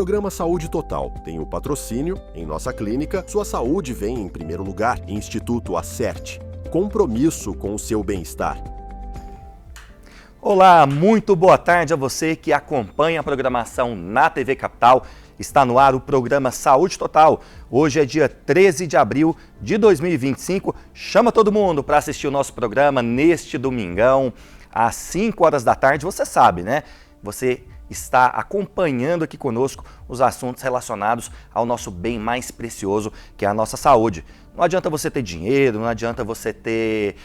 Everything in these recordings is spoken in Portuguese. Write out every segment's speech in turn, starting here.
programa Saúde Total tem o patrocínio, em nossa clínica, sua saúde vem em primeiro lugar. Instituto Acerte. Compromisso com o seu bem-estar. Olá, muito boa tarde a você que acompanha a programação na TV Capital. Está no ar o programa Saúde Total. Hoje é dia 13 de abril de 2025. Chama todo mundo para assistir o nosso programa neste domingão, às 5 horas da tarde. Você sabe, né? Você está acompanhando aqui conosco os assuntos relacionados ao nosso bem mais precioso, que é a nossa saúde. Não adianta você ter dinheiro, não adianta você ter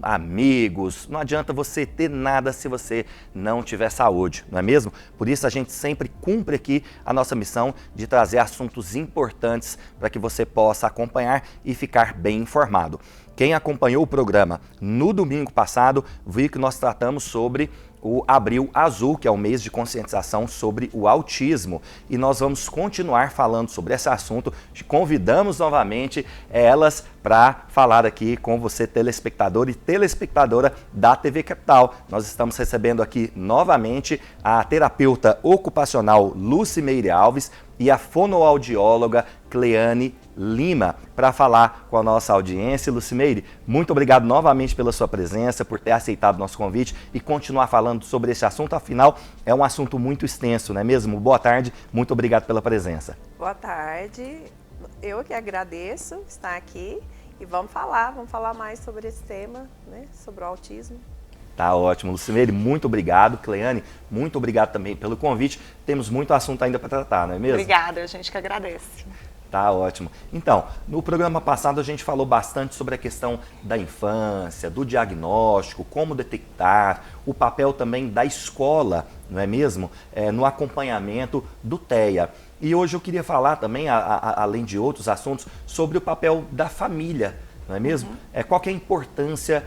amigos, não adianta você ter nada se você não tiver saúde, não é mesmo? Por isso a gente sempre cumpre aqui a nossa missão de trazer assuntos importantes para que você possa acompanhar e ficar bem informado. Quem acompanhou o programa no domingo passado viu que nós tratamos sobre o Abril Azul, que é o mês de conscientização sobre o autismo. E nós vamos continuar falando sobre esse assunto. Convidamos novamente elas para falar aqui com você, telespectador e telespectadora da TV Capital. Nós estamos recebendo aqui novamente a terapeuta ocupacional Lucimeire Alves e a fonoaudióloga Cleane Lima para falar com a nossa audiência. Lucimeire, muito obrigado novamente pela sua presença, por ter aceitado o nosso convite e continuar falando sobre esse assunto. Afinal, é um assunto muito extenso, não é mesmo? Boa tarde, muito obrigado pela presença. Boa tarde, eu que agradeço estar aqui e vamos falar mais sobre esse tema, né? Sobre o autismo. Tá ótimo, Lucimeire, muito obrigado. Cleane, muito obrigado também pelo convite. Temos muito assunto ainda para tratar, não é mesmo? Obrigada, a gente que agradece. Tá ótimo. Então, no programa passado a gente falou bastante sobre a questão da infância, do diagnóstico, como detectar, o papel também da escola, não é mesmo? No acompanhamento do TEA. E hoje eu queria falar também, além de outros assuntos, sobre o papel da família, não é mesmo? Qual que é a importância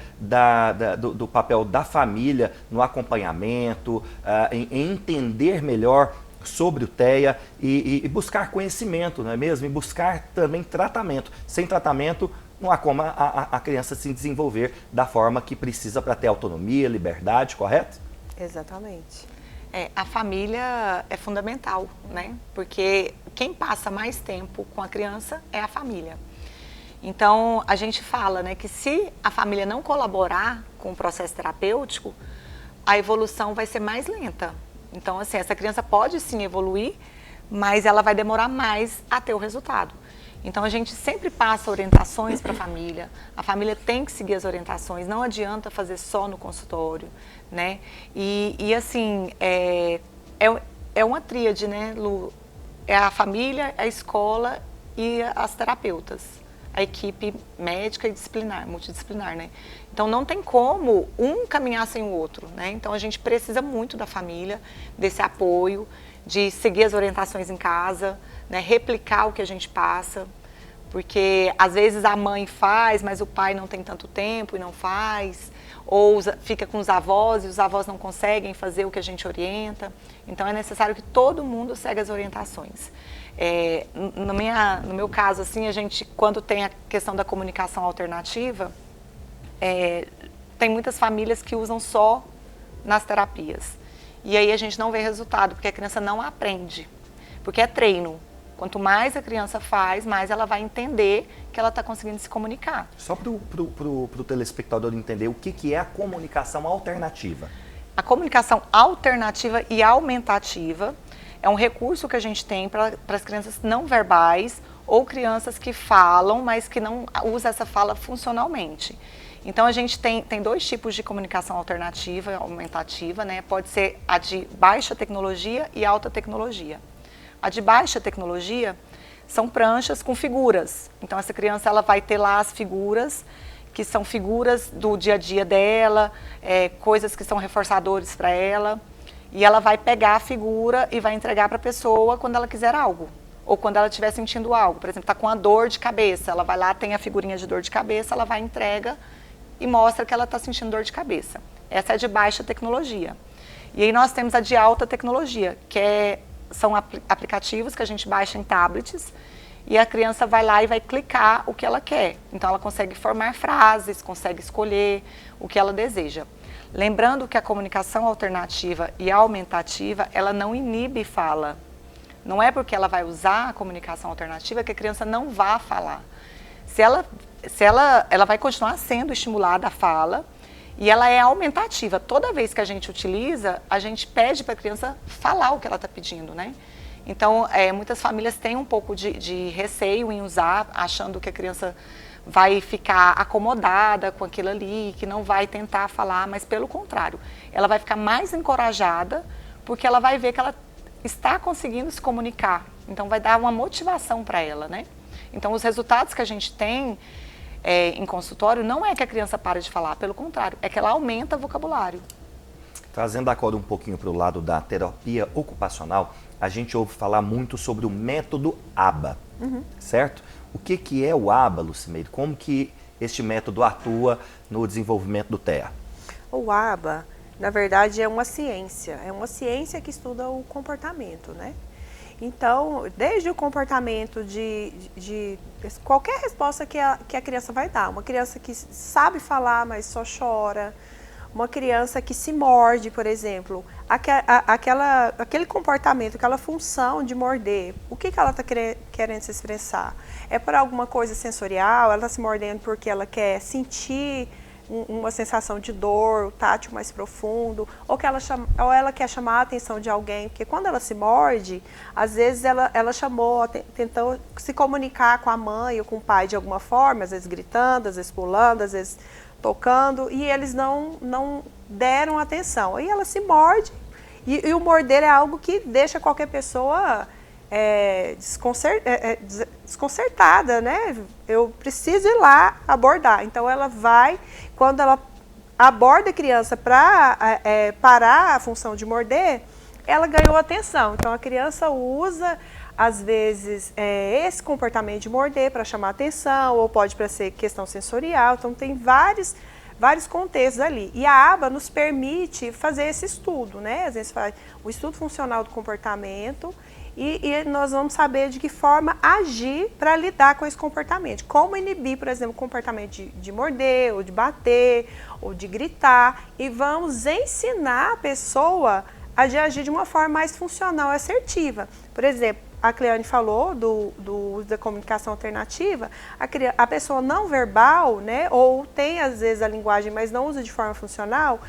do papel da família no acompanhamento, em entender melhor sobre o TEA e buscar conhecimento, não é mesmo? E buscar também tratamento. Sem tratamento, não há como a criança se desenvolver da forma que precisa para ter autonomia, liberdade, correto? Exatamente. A família é fundamental, né? Porque quem passa mais tempo com a criança é a família. Então, a gente fala, né, que se a família não colaborar com o processo terapêutico, a evolução vai ser mais lenta. Então, assim, essa criança pode sim evoluir, mas ela vai demorar mais a ter o resultado. Então, a gente sempre passa orientações para a família tem que seguir as orientações, não adianta fazer só no consultório, né? E assim, é uma tríade, né, Lu? É a família, a escola e as terapeutas, a equipe médica e disciplinar, multidisciplinar, né? Então, não tem como um caminhar sem o outro, né? Então, a gente precisa muito da família, desse apoio, de seguir as orientações em casa, né? Replicar o que a gente passa, porque às vezes a mãe faz, mas o pai não tem tanto tempo e não faz, ou fica com os avós e os avós não conseguem fazer o que a gente orienta. Então, é necessário que todo mundo segue as orientações. No meu caso, assim, a gente, quando tem a questão da comunicação alternativa, tem muitas famílias que usam só nas terapias. E aí a gente não vê resultado, porque a criança não aprende. Porque é treino. Quanto mais a criança faz, mais ela vai entender que ela está conseguindo se comunicar. Só para o telespectador entender o que é a comunicação alternativa. A comunicação alternativa e aumentativa é um recurso que a gente tem para as crianças não verbais ou crianças que falam, mas que não usam essa fala funcionalmente. Então, a gente tem dois tipos de comunicação alternativa, aumentativa, né? Pode ser a de baixa tecnologia e alta tecnologia. A de baixa tecnologia são pranchas com figuras. Então, essa criança ela vai ter lá as figuras, que são figuras do dia a dia dela, coisas que são reforçadores para ela. E ela vai pegar a figura e vai entregar para a pessoa quando ela quiser algo. Ou quando ela estiver sentindo algo. Por exemplo, está com uma dor de cabeça. Ela vai lá, tem a figurinha de dor de cabeça, ela vai, entrega e mostra que ela está sentindo dor de cabeça. Essa é de baixa tecnologia. E aí nós temos a de alta tecnologia, que são aplicativos que a gente baixa em tablets e a criança vai lá e vai clicar o que ela quer. Então, ela consegue formar frases, consegue escolher o que ela deseja. Lembrando que a comunicação alternativa e aumentativa, ela não inibe fala. Não é porque ela vai usar a comunicação alternativa que a criança não vá falar. Ela vai continuar sendo estimulada a fala e ela é aumentativa. Toda vez que a gente utiliza, a gente pede para a criança falar o que ela está pedindo, né? Então, muitas famílias têm um pouco de receio em usar, achando que a criança vai ficar acomodada com aquilo ali, que não vai tentar falar, mas pelo contrário, ela vai ficar mais encorajada porque ela vai ver que ela está conseguindo se comunicar. Então, vai dar uma motivação para ela, né? Então, os resultados que a gente tem em consultório não é que a criança para de falar, pelo contrário, é que ela aumenta o vocabulário. Trazendo agora um pouquinho para o lado da terapia ocupacional, a gente ouve falar muito sobre o método ABA, certo? O que é o ABA, Lucimeire? Como que este método atua no desenvolvimento do TEA? O ABA, na verdade, é uma ciência que estuda o comportamento, né? Então, desde o comportamento de qualquer resposta que a criança vai dar, uma criança que sabe falar, mas só chora, uma criança que se morde, por exemplo, aquele comportamento, aquela função de morder, o que ela está querendo se expressar? É por alguma coisa sensorial, ela está se mordendo porque ela quer sentir uma sensação de dor, o tátil mais profundo, ou ela quer chamar a atenção de alguém, porque quando ela se morde, às vezes ela tentou se comunicar com a mãe ou com o pai de alguma forma, às vezes gritando, às vezes pulando, às vezes tocando, e eles não deram atenção. Aí ela se morde, e o morder é algo que deixa qualquer pessoa desconcertada, né? Eu preciso ir lá abordar. Então ela vai, quando ela aborda a criança para parar a função de morder, ela ganhou atenção. Então a criança usa, às vezes, esse comportamento de morder para chamar atenção, ou pode para ser questão sensorial. Então tem vários contextos ali. E a ABA nos permite fazer esse estudo, né? Às vezes faz o estudo funcional do comportamento e nós vamos saber de que forma agir para lidar com esse comportamento. Como inibir, por exemplo, o comportamento de morder, ou de bater, ou de gritar. E vamos ensinar a pessoa a agir de uma forma mais funcional e assertiva. Por exemplo, a Cleane falou do uso da comunicação alternativa, a pessoa não verbal, né, ou tem às vezes a linguagem, mas não usa de forma funcional,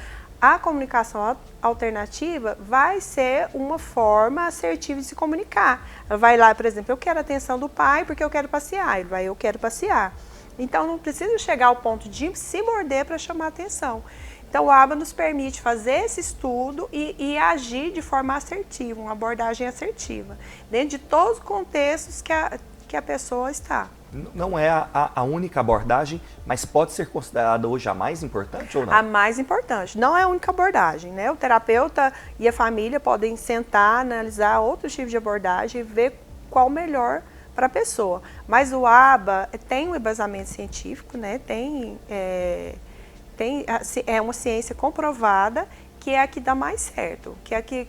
a comunicação alternativa vai ser uma forma assertiva de se comunicar. Ela vai lá, por exemplo, eu quero a atenção do pai porque eu quero passear, ele vai, eu quero passear. Então não precisa chegar ao ponto de se morder para chamar atenção. Então, o ABA nos permite fazer esse estudo e agir de forma assertiva, uma abordagem assertiva, dentro de todos os contextos que a pessoa está. Não é a única abordagem, mas pode ser considerada hoje a mais importante ou não? A mais importante. Não é a única abordagem, né? O terapeuta e a família podem sentar, analisar outros tipos de abordagem e ver qual o melhor para a pessoa. Mas o ABA tem um embasamento científico, né? É uma ciência comprovada que é a que dá mais certo, que é a que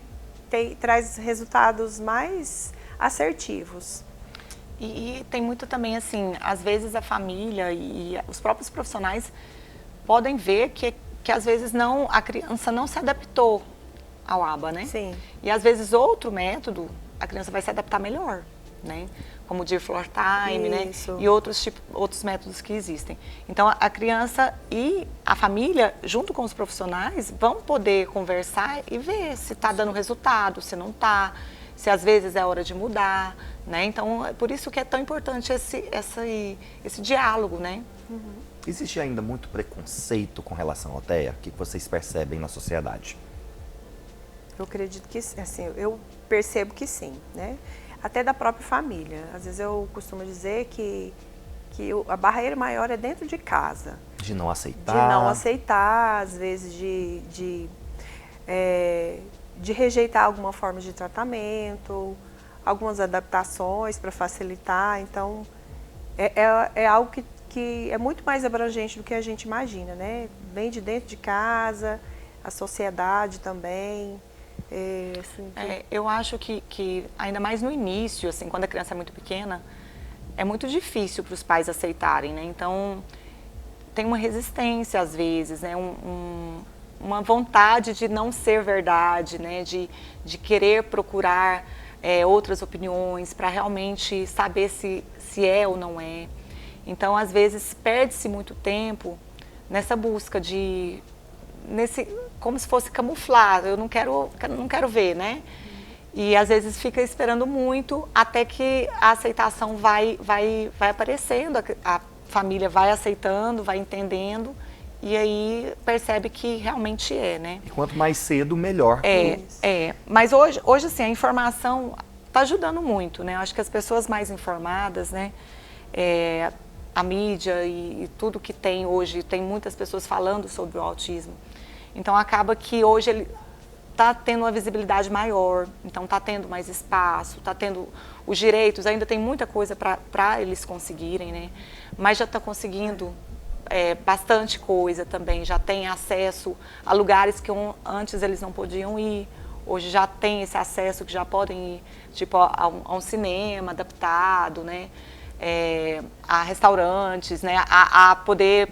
traz resultados mais assertivos. E tem muito também, assim, às vezes a família e os próprios profissionais podem ver que às vezes a criança não se adaptou ao ABA, né? Sim. E às vezes outro método, a criança vai se adaptar melhor, né? Como o Dear Floor Time, Isso. né? E outros métodos que existem. Então, a criança e a família, junto com os profissionais, vão poder conversar e ver se está dando resultado, se não está, se às vezes é hora de mudar, né? Então, é por isso que é tão importante esse diálogo, né? Uhum. Existe ainda muito preconceito com relação ao TEA? O que vocês percebem na sociedade? Eu acredito que, assim, eu percebo que sim, né? Até da própria família. Às vezes eu costumo dizer que a barreira maior é dentro de casa. De não aceitar. De não aceitar, às vezes de rejeitar alguma forma de tratamento, algumas adaptações para facilitar. Então, é algo que é muito mais abrangente do que a gente imagina, né? Vem de dentro de casa, a sociedade também. Eu acho que ainda mais no início, assim, quando a criança é muito pequena, é muito difícil para os pais aceitarem, né? Então, tem uma resistência às vezes, né? Uma vontade de não ser verdade, né? De querer procurar outras opiniões, para realmente saber se é ou não é. Então, às vezes, perde-se muito tempo nessa busca como se fosse camuflar, eu não quero ver, né? E às vezes fica esperando muito até que a aceitação vai aparecendo, a família vai aceitando, vai entendendo, e aí percebe que realmente é, né? E quanto mais cedo, melhor. Mas hoje assim, a informação está ajudando muito, né? Acho que as pessoas mais informadas, né? A mídia e tudo que tem hoje, tem muitas pessoas falando sobre o autismo. Então acaba que hoje ele está tendo uma visibilidade maior, então está tendo mais espaço, está tendo os direitos, ainda tem muita coisa para eles conseguirem, né? Mas já está conseguindo bastante coisa também, já tem acesso a lugares que antes eles não podiam ir, hoje já tem esse acesso que já podem ir, tipo a um cinema adaptado, né? A restaurantes, né? A poder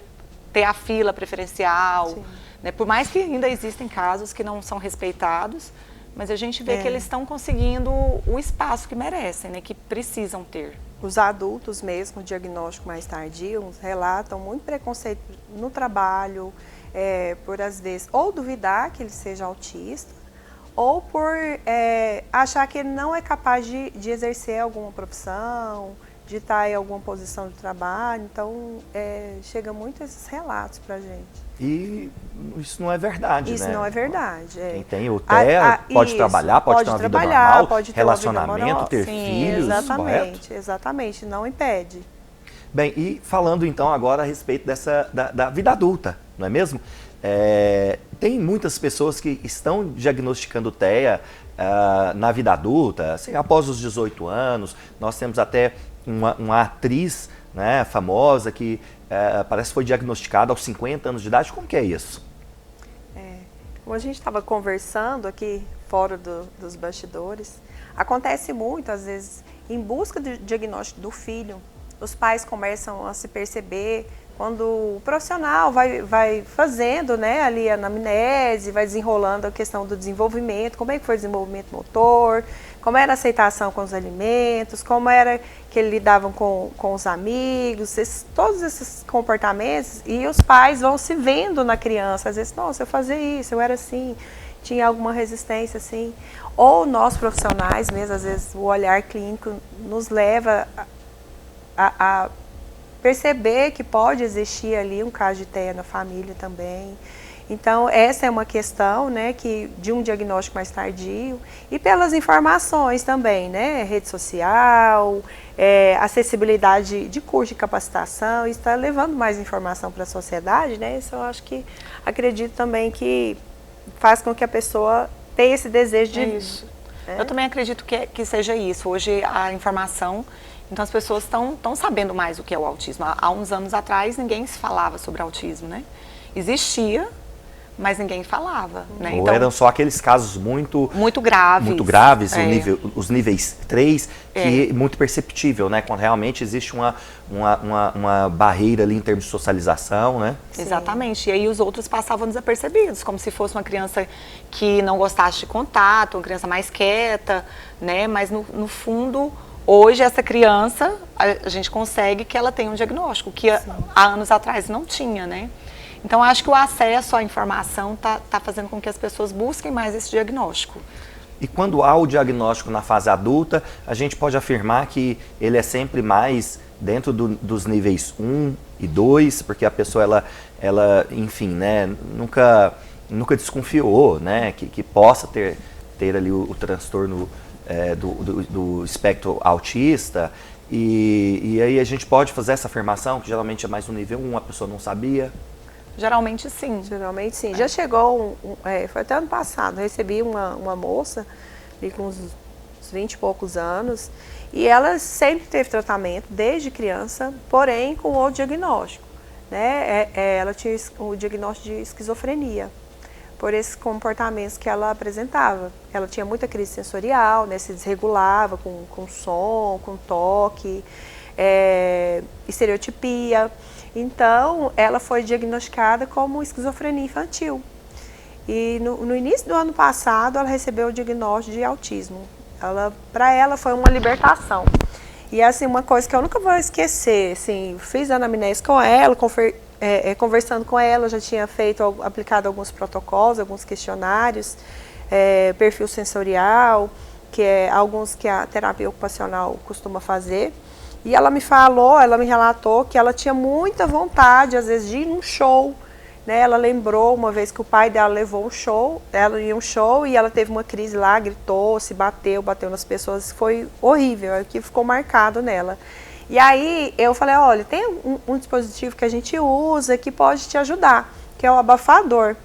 ter a fila preferencial. Né? Por mais que ainda existem casos que não são respeitados, mas a gente vê que eles estão conseguindo o espaço que merecem, né? Que precisam ter. Os adultos mesmo, o diagnóstico mais tardio, relatam muito preconceito no trabalho, por às vezes ou duvidar que ele seja autista, ou por achar que ele não é capaz de exercer alguma profissão, de estar em alguma posição de trabalho. Então, chega muito esses relatos para a gente. E isso não é verdade, isso né? não é verdade. Quem tem o TEA pode trabalhar, pode ter uma vida normal, pode ter relacionamento, ter filhos, correto? Exatamente, não impede. Bem, e falando então agora a respeito da vida adulta, não é mesmo? Tem muitas pessoas que estão diagnosticando TEA na vida adulta, assim, após os 18 anos. Nós temos até uma atriz, né, famosa que parece que foi diagnosticada aos 50 anos de idade. Como que é isso? Como a gente estava conversando aqui fora dos bastidores, acontece muito, às vezes, em busca do diagnóstico do filho, os pais começam a se perceber quando o profissional vai fazendo, né, ali a anamnese, vai desenrolando a questão do desenvolvimento, como é que foi o desenvolvimento motor, como era a aceitação com os alimentos, como era que ele lidava com os amigos, todos esses comportamentos, e os pais vão se vendo na criança, às vezes, nossa, eu fazia isso, eu era assim, tinha alguma resistência assim, ou nós profissionais mesmo, às vezes o olhar clínico nos leva a perceber que pode existir ali um caso de TEA na família também. Então, essa é uma questão, né, de um diagnóstico mais tardio, e pelas informações também, né, rede social, acessibilidade de curso de capacitação, isso está levando mais informação para a sociedade, né, isso eu acho que, acredito também que faz com que a pessoa tenha esse desejo de... Isso. Eu também acredito que seja isso. Hoje a informação, então as pessoas estão sabendo mais o que é o autismo. Há uns anos atrás ninguém se falava sobre autismo, né? Existia, mas ninguém falava, né? Ou então, eram só aqueles casos muito graves. Muito graves, os níveis 3, que é muito perceptível, né? Quando realmente existe uma barreira ali em termos de socialização, né? Sim. Exatamente. E aí os outros passavam desapercebidos, como se fosse uma criança que não gostasse de contato, uma criança mais quieta, né? Mas no fundo, hoje essa criança, a gente consegue que ela tenha um diagnóstico, que há anos atrás não tinha, né? Então, acho que o acesso à informação está fazendo com que as pessoas busquem mais esse diagnóstico. E quando há o diagnóstico na fase adulta, a gente pode afirmar que ele é sempre mais dentro dos níveis 1 e 2, porque a pessoa, ela enfim, né, nunca desconfiou, né, que possa ter ali o transtorno do espectro autista. E aí a gente pode fazer essa afirmação, que geralmente é mais no nível 1, a pessoa não sabia. Geralmente sim. Geralmente sim. Já chegou, foi até ano passado, eu recebi uma moça ali com uns 20 e poucos anos, e ela sempre teve tratamento desde criança, porém com outro diagnóstico, né? Ela tinha o diagnóstico de esquizofrenia, por esses comportamentos que ela apresentava. Ela tinha muita crise sensorial, né? Se desregulava com som, com toque, estereotipia. Então, ela foi diagnosticada como esquizofrenia infantil. E no início do ano passado, ela recebeu o diagnóstico de autismo. Para ela foi uma libertação. E assim, uma coisa que eu nunca vou esquecer, assim, fiz anamnese com ela, conversando com ela, já tinha aplicado alguns protocolos, alguns questionários, perfil sensorial, que é alguns que a terapia ocupacional costuma fazer. E ela me relatou que ela tinha muita vontade, às vezes, de ir num show. Né? Ela lembrou uma vez que o pai dela levou ela ia um show e ela teve uma crise lá, gritou, se bateu nas pessoas, foi horrível, que ficou marcado nela. E aí eu falei, olha, tem um dispositivo que a gente usa que pode te ajudar, que é o abafador.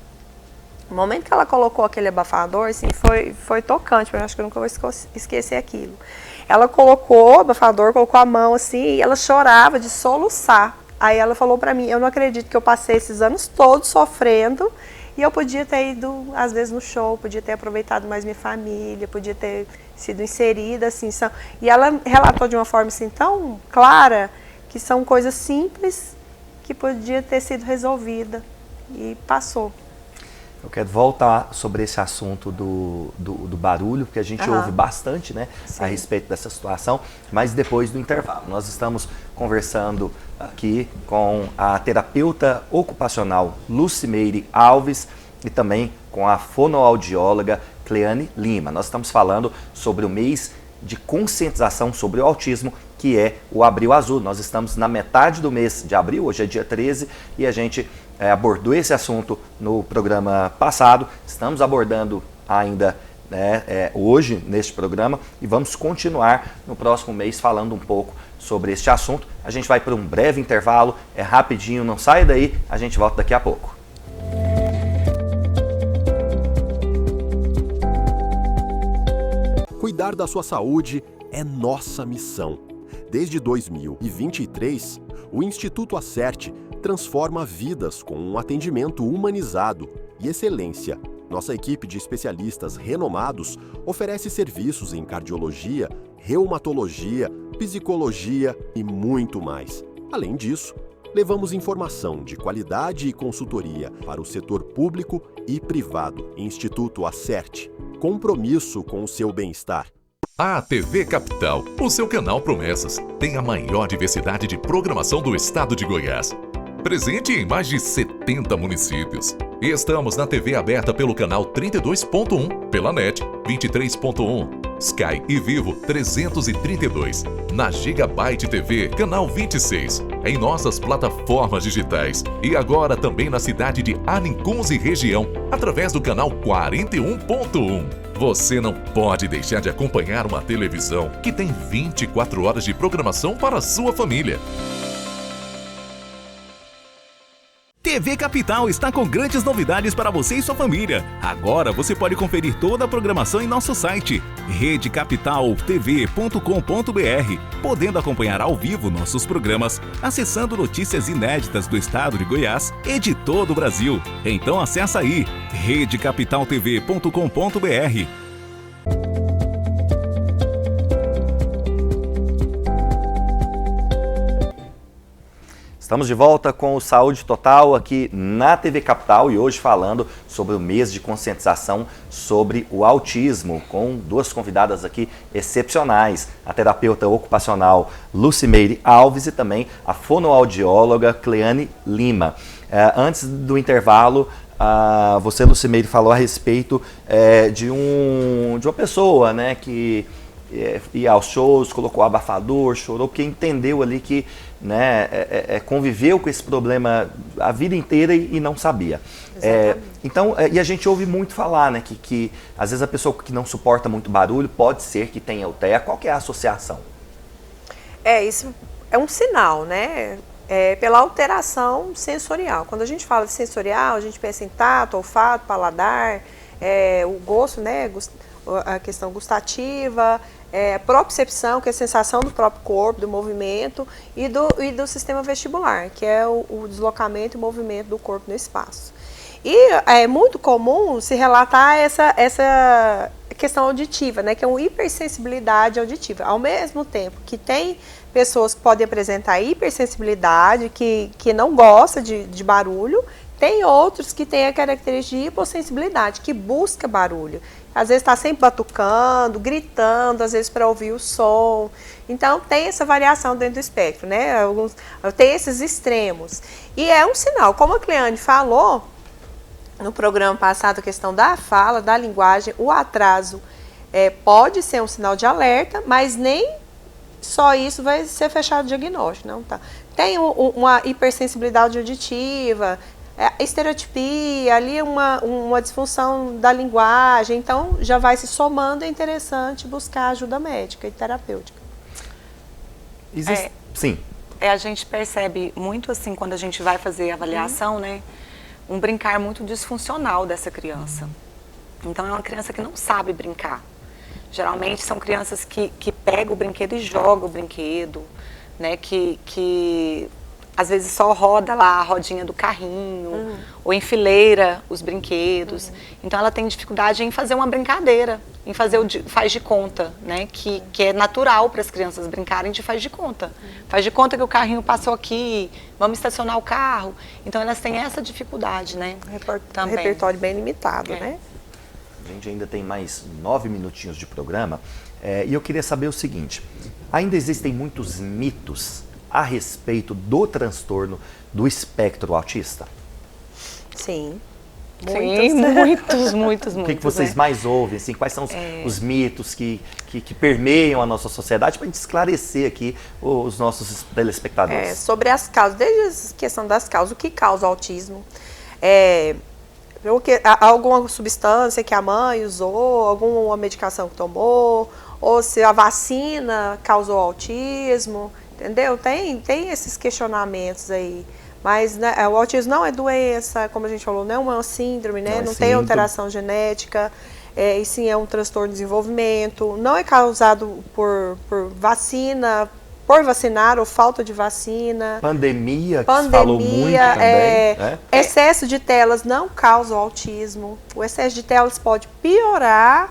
No momento que ela colocou aquele abafador, assim, foi tocante, eu acho que eu nunca vou esquecer aquilo. Ela colocou o abafador, colocou a mão assim, e ela chorava de soluçar. Aí ela falou pra mim, eu não acredito que eu passei esses anos todos sofrendo e eu podia ter ido, às vezes, no show, podia ter aproveitado mais minha família, podia ter sido inserida, assim. E ela relatou de uma forma, assim, tão clara que são coisas simples que podia ter sido resolvida e passou. Eu quero voltar sobre esse assunto do barulho, porque a gente ouve bastante, né, a respeito dessa situação, mas depois do intervalo. Nós estamos conversando aqui com a terapeuta ocupacional Lucimeire Alves e também com a fonoaudióloga Cleane Lima. Nós estamos falando sobre o mês de conscientização sobre o autismo, que é o Abril Azul. Nós estamos na metade do mês de abril, hoje é dia 13, e a gente abordou esse assunto no programa passado. Estamos abordando ainda hoje neste programa e vamos continuar no próximo mês falando um pouco sobre este assunto. A gente vai para um breve intervalo, é rapidinho, não saia daí, a gente volta daqui a pouco. Cuidar da sua saúde é nossa missão. Desde 2023, o Instituto Acerte transforma vidas com um atendimento humanizado e excelência. Nossa equipe de especialistas renomados oferece serviços em cardiologia, reumatologia, psicologia e muito mais. Além disso, levamos informação de qualidade e consultoria para o setor público e privado. Instituto Acerte. Compromisso com o seu bem-estar. A TV Capital, o seu canal Promessas, tem a maior diversidade de programação do estado de Goiás. Presente em mais de 70 municípios. Estamos na TV aberta pelo canal 32.1, pela NET 23.1, Sky e Vivo 332, na Gigabyte TV, canal 26, em nossas plataformas digitais e agora também na cidade de Anincuns e região, através do canal 41.1. Você não pode deixar de acompanhar uma televisão que tem 24 horas de programação para a sua família. TV Capital está com grandes novidades para você e sua família. Agora você pode conferir toda a programação em nosso site redecapitaltv.com.br, podendo acompanhar ao vivo nossos programas, acessando notícias inéditas do estado de Goiás e de todo o Brasil. Então acessa aí redecapitaltv.com.br. Estamos de volta com o Saúde Total aqui na TV Capital e hoje falando sobre o mês de conscientização sobre o autismo, com duas convidadas aqui excepcionais, a terapeuta ocupacional Lucimeire Alves e também a fonoaudióloga Cleane Lima. Antes do intervalo, você, Lucimeire, falou a respeito de uma pessoa, né, que ia aos shows, colocou abafador, chorou, porque entendeu ali que, né, conviveu com esse problema a vida inteira e não sabia. Então, e a gente ouve muito falar, né, que às vezes a pessoa que não suporta muito barulho pode ser que tenha o TEA. Qual que é a associação? Isso é um sinal, né? Pela alteração sensorial. Quando a gente fala de sensorial, a gente pensa em tato, olfato, paladar, o gosto, né? A questão gustativa, propriocepção, que é a sensação do próprio corpo, do movimento, e do sistema vestibular, que é o deslocamento e movimento do corpo no espaço. E é muito comum se relatar essa questão auditiva, né, que é uma hipersensibilidade auditiva. Ao mesmo tempo que tem pessoas que podem apresentar hipersensibilidade, que não gosta de barulho, tem outros que têm a característica de hipossensibilidade, que busca barulho. Às vezes está sempre batucando, gritando, às vezes para ouvir o som. Então tem essa variação dentro do espectro, né? Tem esses extremos. E é um sinal, como a Cleane falou no programa passado, a questão da fala, da linguagem, o atraso pode ser um sinal de alerta, mas nem só isso vai ser fechado o diagnóstico, não tá? Tem uma hipersensibilidade auditiva, estereotipia, ali uma disfunção da linguagem, então já vai se somando, é interessante buscar ajuda médica e terapêutica. Sim. A gente percebe muito assim, quando a gente vai fazer a avaliação, né, um brincar muito disfuncional dessa criança. Então é uma criança que não sabe brincar. Geralmente são crianças que pegam o brinquedo e jogam o brinquedo, né, que às vezes só roda lá a rodinha do carrinho, ou enfileira os brinquedos. Então ela tem dificuldade em fazer uma brincadeira, em fazer o faz de conta, né? Que é natural para as crianças brincarem de faz de conta. Faz de conta que o carrinho passou aqui, vamos estacionar o carro. Então elas têm essa dificuldade, né? Também. Repertório bem limitado, né? A gente ainda tem mais 9 minutinhos de programa. E eu queria saber o seguinte, ainda existem muitos mitos a respeito do transtorno do espectro autista? Sim. Muitos. O que vocês mais ouvem? Assim, quais são os mitos que permeiam a nossa sociedade, para a gente esclarecer aqui os nossos telespectadores? Sobre as causas, desde a questão das causas, o que causa o autismo? Alguma substância que a mãe usou, alguma medicação que tomou, ou se a vacina causou autismo, entendeu? Tem esses questionamentos aí. Mas né, o autismo não é doença, como a gente falou, não é uma síndrome, né? Não tem alteração genética, e sim é um transtorno de desenvolvimento. Não é causado por vacina, por vacinar ou falta de vacina. Pandemia, que se falou muito também. Excesso de telas não causa o autismo. O excesso de telas pode piorar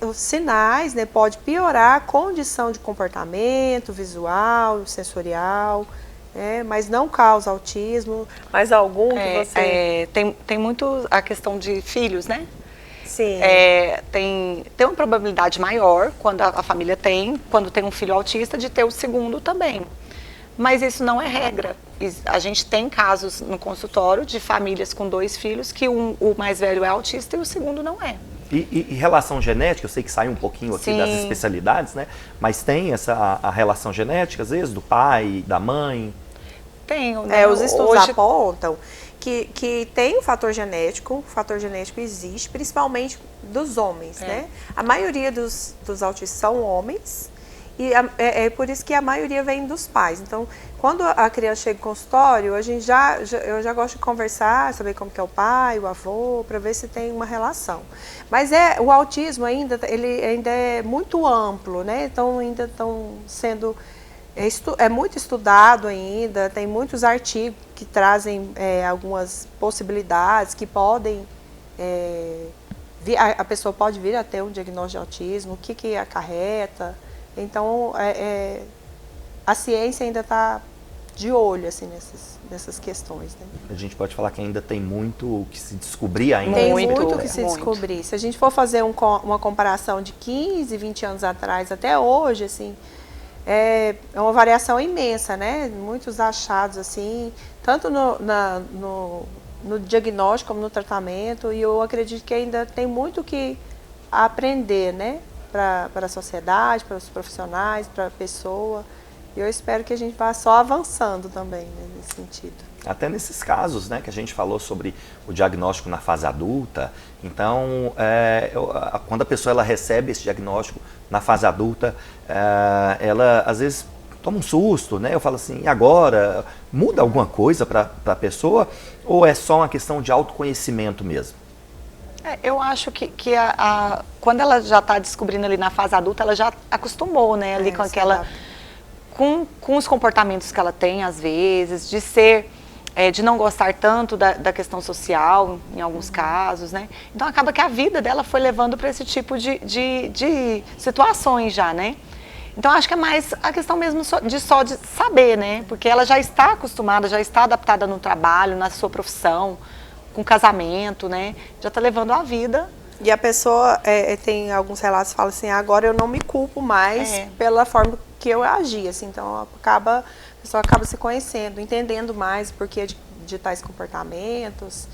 os sinais, né? Pode piorar a condição de comportamento visual, sensorial. Mas não causa autismo. Mais algum que você... Tem muito a questão de filhos, né? Sim. Tem uma probabilidade maior quando a família quando tem um filho autista, de ter o segundo também. Mas isso não é regra. A gente tem casos no consultório de famílias com 2 filhos que o mais velho é autista e o segundo não é. E relação genética, eu sei que sai um pouquinho aqui das especialidades, né? Mas tem a relação genética, às vezes, do pai, da mãe? Tem, né? Os estudos apontam que tem um fator genético existe, principalmente dos homens, né? A maioria dos autistas são homens, e é por isso que a maioria vem dos pais. Então, quando a criança chega no consultório, eu já gosto de conversar, saber como que é o pai, o avô, para ver se tem uma relação. Mas o autismo ainda é muito amplo, né? Então ainda estão sendo... É muito estudado ainda, tem muitos artigos que trazem algumas possibilidades que podem... a pessoa pode vir a ter um diagnóstico de autismo, o que acarreta. Então, a ciência ainda está de olho assim, nessas questões. Né? A gente pode falar que ainda tem muito o que se descobrir ainda. Tem muito o que se descobrir. Se a gente for fazer uma comparação de 15, 20 anos atrás até hoje, assim, é uma variação imensa, né? Muitos achados, assim, tanto no diagnóstico como no tratamento, e eu acredito que ainda tem muito que aprender, né? Para a sociedade, para os profissionais, para a pessoa. E eu espero que a gente vá só avançando também, né, nesse sentido. Até nesses casos, né, que a gente falou sobre o diagnóstico na fase adulta. Então, quando a pessoa recebe esse diagnóstico na fase adulta, ela às vezes toma um susto, né? Eu falo assim, e agora? Muda alguma coisa para a pessoa? Ou é só uma questão de autoconhecimento mesmo? Eu acho que quando ela já está descobrindo ali na fase adulta, ela já acostumou, né? Ali com aquela... Com os comportamentos que ela tem, às vezes, de não gostar tanto da questão social, em alguns casos, né? Então, acaba que a vida dela foi levando para esse tipo de situações já, né? Então, acho que é mais a questão mesmo de saber, né? Porque ela já está acostumada, já está adaptada no trabalho, na sua profissão, com casamento, né? Já está levando a vida. E a pessoa, tem alguns relatos que falam assim, agora eu não me culpo mais pela forma que eu agi, assim, então a pessoa acaba se conhecendo, entendendo mais o porquê de tais comportamentos.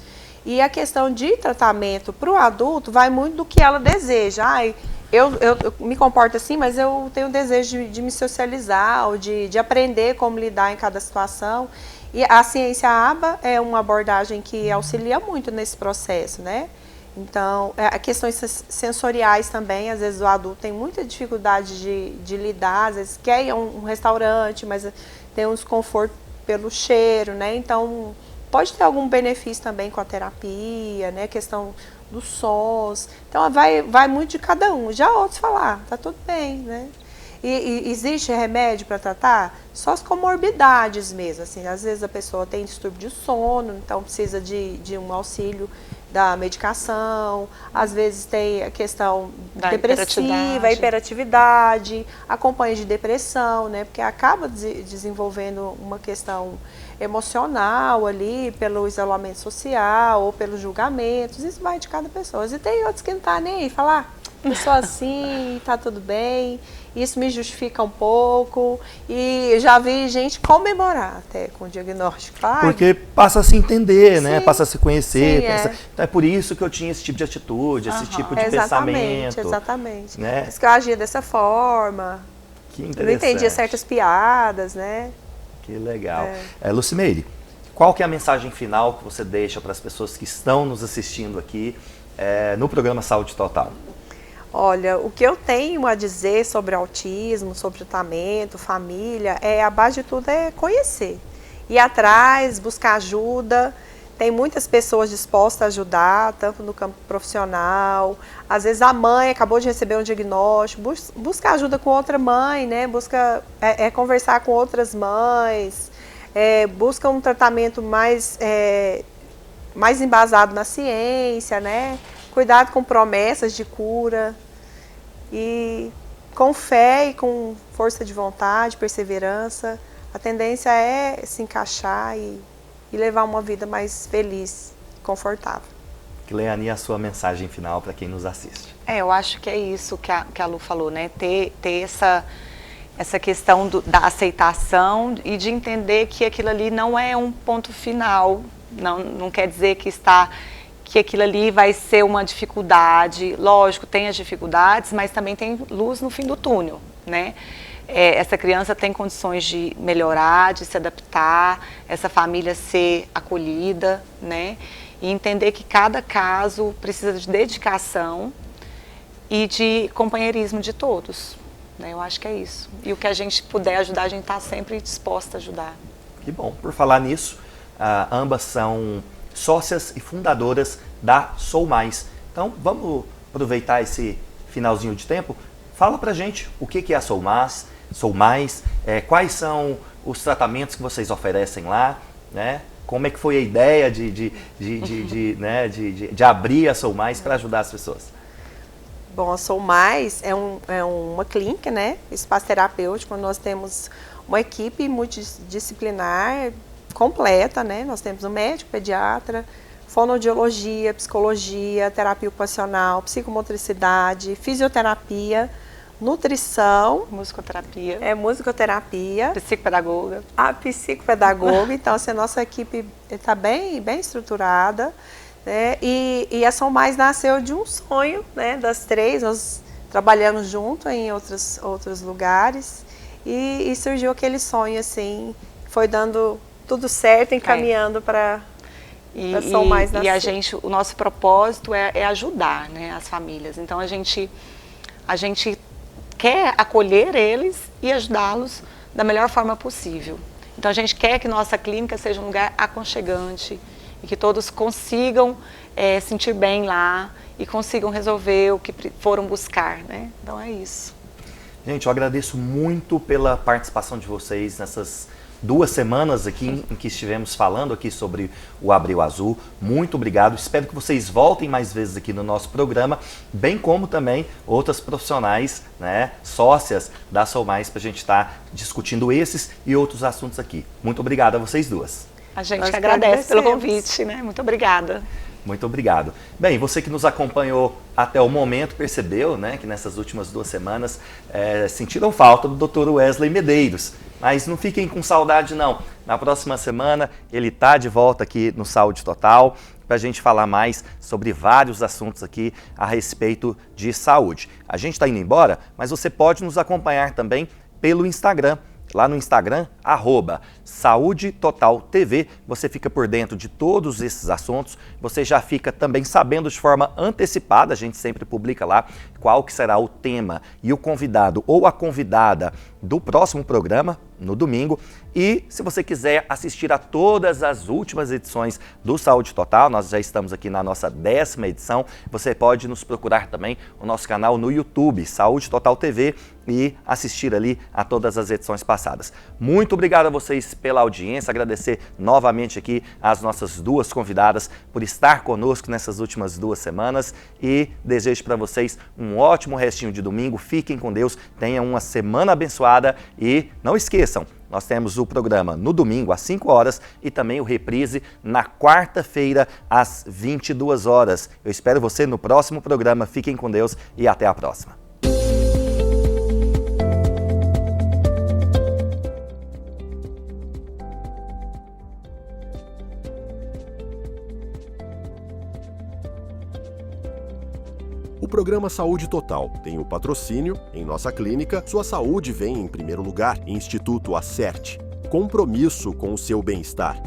E a questão de tratamento para o adulto vai muito do que ela deseja. Eu me comporto assim, mas eu tenho desejo de me socializar, ou de aprender como lidar em cada situação. E a ciência ABA é uma abordagem que auxilia muito nesse processo, né? Então, questões sensoriais também, às vezes o adulto tem muita dificuldade de lidar, às vezes quer ir a um restaurante, mas tem um desconforto pelo cheiro, né? Então, pode ter algum benefício também com a terapia, né? A questão dos sons. Então, vai muito de cada um. Já outros falar, tá tudo bem, né? E existe remédio para tratar? Só as comorbidades mesmo, assim, às vezes a pessoa tem distúrbio de sono, então precisa de um auxílio da medicação, às vezes tem a questão da depressiva, hiperatividade, acompanha de depressão, né, porque acaba desenvolvendo uma questão emocional ali, pelo isolamento social ou pelos julgamentos, isso vai de cada pessoa. E tem outros que não tá nem aí, falar, eu sou assim, tá tudo bem, isso me justifica um pouco, e já vi gente comemorar até com o diagnóstico. Porque passa a se entender, né? Passa a se conhecer. Sim, Então é por isso que eu tinha esse tipo de atitude, esse tipo de pensamento. Exatamente. Né? Por isso que eu agia dessa forma. Que Eu interessante. não entendia certas piadas, né? Que legal. Lucimeire, qual que é a mensagem final que você deixa para as pessoas que estão nos assistindo aqui no programa Saúde Total? Olha, o que eu tenho a dizer sobre autismo, sobre tratamento, família, a base de tudo é conhecer. Ir atrás, buscar ajuda. Tem muitas pessoas dispostas a ajudar, tanto no campo profissional. Às vezes a mãe acabou de receber um diagnóstico, busca ajuda com outra mãe, né? Busca conversar com outras mães, busca um tratamento mais embasado na ciência, né? Cuidado com promessas de cura e com fé e com força de vontade, perseverança, a tendência é se encaixar e levar uma vida mais feliz, confortável. Cleani, a sua mensagem final para quem nos assiste. Eu acho que é isso que a Lu falou, né? Ter essa questão da aceitação e de entender que aquilo ali não é um ponto final, não quer dizer que aquilo ali vai ser uma dificuldade. Lógico, tem as dificuldades, mas também tem luz no fim do túnel, né? Essa criança tem condições de melhorar, de se adaptar, essa família ser acolhida, né? E entender que cada caso precisa de dedicação e de companheirismo de todos, né? Eu acho que é isso. E o que a gente puder ajudar, a gente está sempre disposta a ajudar. Que bom. Por falar nisso, ambas são sócias e fundadoras da Sou Mais. Então, vamos aproveitar esse finalzinho de tempo. Fala pra gente o que é a Sou Mais, quais são os tratamentos que vocês oferecem lá, né? Como é que foi a ideia de abrir a Sou Mais para ajudar as pessoas? Bom, a Sou Mais é uma clínica, né? Espaço terapêutico, onde nós temos uma equipe multidisciplinar completa, né? Nós temos um médico, pediatra, fonoaudiologia, psicologia, terapia ocupacional, psicomotricidade, fisioterapia, nutrição. Musicoterapia. Musicoterapia. Psicopedagoga. A psicopedagoga. Então, assim, a nossa equipe está bem estruturada, né? E a Sou Mais nasceu de um sonho, né? Das três, nós trabalhamos junto em outros lugares e surgiu aquele sonho, assim, foi dando tudo certo, encaminhando para Sou Mais nascer. E o nosso propósito é ajudar, né, as famílias. Então a gente quer acolher eles e ajudá-los da melhor forma possível. Então a gente quer que nossa clínica seja um lugar aconchegante e que todos consigam sentir bem lá e consigam resolver o que foram buscar, né? Então é isso. Gente, eu agradeço muito pela participação de vocês nessas 2 semanas aqui em que estivemos falando aqui sobre o Abril Azul. Muito obrigado. Espero que vocês voltem mais vezes aqui no nosso programa, bem como também outras profissionais, né, sócias da Sou Mais, para a gente estar discutindo esses e outros assuntos aqui. Muito obrigado a vocês duas. A gente agradece pelo convite, né? Muito obrigada. Muito obrigado. Bem, você que nos acompanhou até o momento percebeu, né, que nessas últimas 2 semanas sentiram falta do Dr. Wesley Medeiros. Mas não fiquem com saudade não. Na próxima semana ele está de volta aqui no Saúde Total para a gente falar mais sobre vários assuntos aqui a respeito de saúde. A gente está indo embora, mas você pode nos acompanhar também pelo Instagram. Lá no Instagram, @Saúde Total TV, você fica por dentro de todos esses assuntos, você já fica também sabendo de forma antecipada, a gente sempre publica lá qual que será o tema e o convidado ou a convidada do próximo programa, no domingo. E se você quiser assistir a todas as últimas edições do Saúde Total, nós já estamos aqui na nossa 10ª edição, você pode nos procurar também o nosso canal no YouTube, Saúde Total TV, e assistir ali a todas as edições passadas. Muito obrigado a vocês pela audiência, agradecer novamente aqui às nossas 2 convidadas por estar conosco nessas últimas 2 semanas e desejo para vocês um ótimo restinho de domingo, fiquem com Deus, tenham uma semana abençoada e não esqueçam, nós temos o programa no domingo às 5 horas e também o reprise na quarta-feira às 22 horas. Eu espero você no próximo programa, fiquem com Deus e até a próxima. O programa Saúde Total tem o patrocínio, em nossa clínica, sua saúde vem em primeiro lugar, Instituto Acerte. Compromisso com o seu bem-estar.